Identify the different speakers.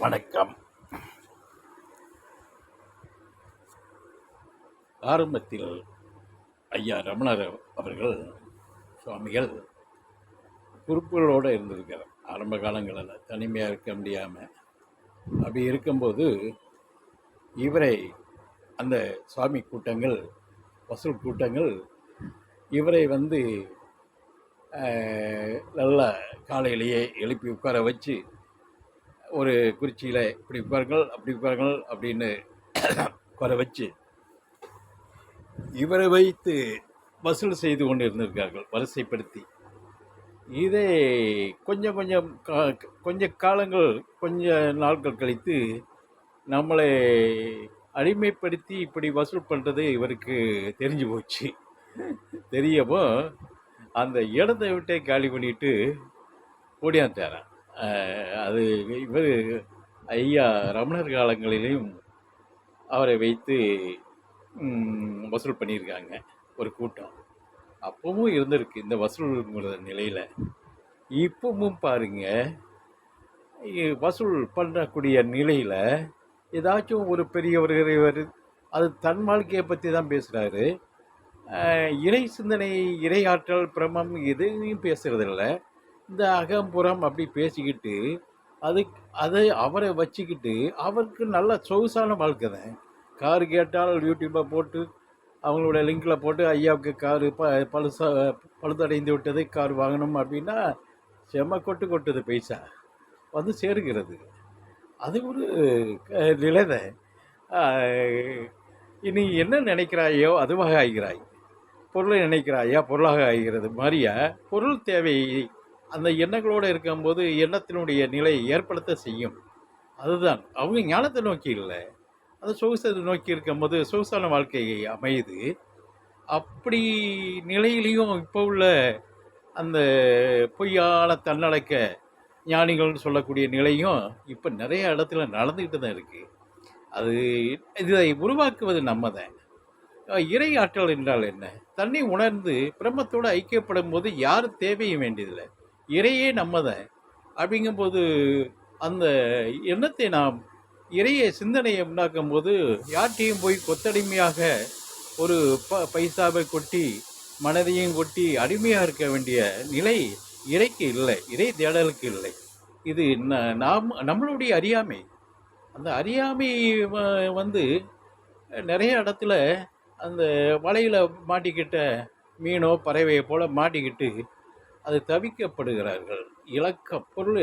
Speaker 1: வணக்கம். ஆரம்பத்தில் ஐயா ரமணர் அவர்கள் சுவாமிகள் குறிப்புகளோடு இருந்திருக்கார். ஆரம்ப காலங்களில் தனிமையாக இருக்க முடியாமல் அப்படி இருக்கும்போது இவரை அந்த சுவாமி கூட்டங்கள், வசூல் கூட்டங்கள் இவரை நல்லா காலையிலேயே எழுப்பி உட்கார வச்சு ஒரு குறிச்சியில் இப்படி உட்காருங்கள் அப்படி உட்காருங்கள் அப்படின்னு உட்கார வச்சு இவரை வைத்து வசூல் செய்து கொண்டு இருந்திருக்கார்கள், வரிசைப்படுத்தி. இதை கொஞ்ச காலங்கள், கொஞ்ச நாட்கள் கழித்து நம்மளை அடிமைப்படுத்தி இப்படி வசூல் பண்ணுறது இவருக்கு தெரிஞ்சு போச்சு. தெரியப்போ அந்த இடத்தை விட்டே காலி பண்ணிட்டு ஓடியாந்தாரான். அது இவர் ஐயா ரமணர் காலங்களிலையும் அவரை வைத்து வசூல் பண்ணியிருக்காங்க ஒரு கூட்டம். அப்பவும் இருந்திருக்கு இந்த வசூல்ங்கிற நிலையில். இப்பவும் பாருங்க, வசூல் பண்ணக்கூடிய நிலையில் ஏதாச்சும் ஒரு பெரியவர் அது தன் வாழ்க்கையை பற்றி தான் பேசுகிறாரு. இறை சிந்தனை, இறை ஆற்றல், பிரமம் எதையும் பேசுகிறதில்ல. இந்த அகம்புறம் அப்படி பேசிக்கிட்டு அதை அவரை வச்சுக்கிட்டு அவருக்கு நல்ல சொகுசான வாழ்க்கை தான். காரு கேட்டால் யூடியூப்பை போட்டு அவங்களோட லிங்கில் போட்டு ஐயாவுக்கு காரு பழுதடைந்து விட்டது, கார் வாங்கணும் அப்படின்னா செம்ம கொட்டுது, பைசா சேருகிறது. அது ஒரு நிலைதான். இனி என்ன நினைக்கிறாயோ அதுவாக ஆகிறாய், பொருளை நினைக்கிறாயா பொருளாக ஆகிறது மாதிரியா. பொருள் தேவை அந்த எண்ணங்களோடு இருக்கும்போது எண்ணத்தினுடைய நிலை ஏற்படுத்த செய்யும். அதுதான் அவங்க ஞானத்தை நோக்கி இல்லை, அது சொகுசத்தை நோக்கி இருக்கும்போது சொகுசான வாழ்க்கை அமையுது. அப்படி நிலையிலையும் இப்போ உள்ள அந்த பொய்யான தன்னடக்க ஞானிகள்னு சொல்லக்கூடிய நிலையும் இப்போ நிறைய இடத்துல நடந்துக்கிட்டு தான் இருக்குது. இதை உருவாக்குவது நம்ம தான். இறை ஆற்றல் என்றால் என்ன? தன்னை உணர்ந்து பிரம்மத்தோடு ஐக்கியப்படும் போது யாரும் தேவையும் வேண்டியதில்லை, இறையே நம்ம தான். அப்படிங்கும்போது அந்த எண்ணத்தை நாம் இறைய சிந்தனையை உண்டாக்கும் போது யார்கிட்டையும் போய் கொத்தடிமையாக ஒரு பைசாவை கொட்டி மனதையும் கொட்டி அடிமையாக இருக்க வேண்டிய நிலை இறைக்கு இல்லை, இறை தேடலுக்கு இல்லை. இது நம்மளுடைய அறியாமை. அந்த அறியாமை நிறைய இடத்துல அந்த வலையில் மாட்டிக்கிட்ட மீனோ பறவையை போல் மாட்டிக்கிட்டு அது தவிக்கப்படுகிறார்கள். பொருள்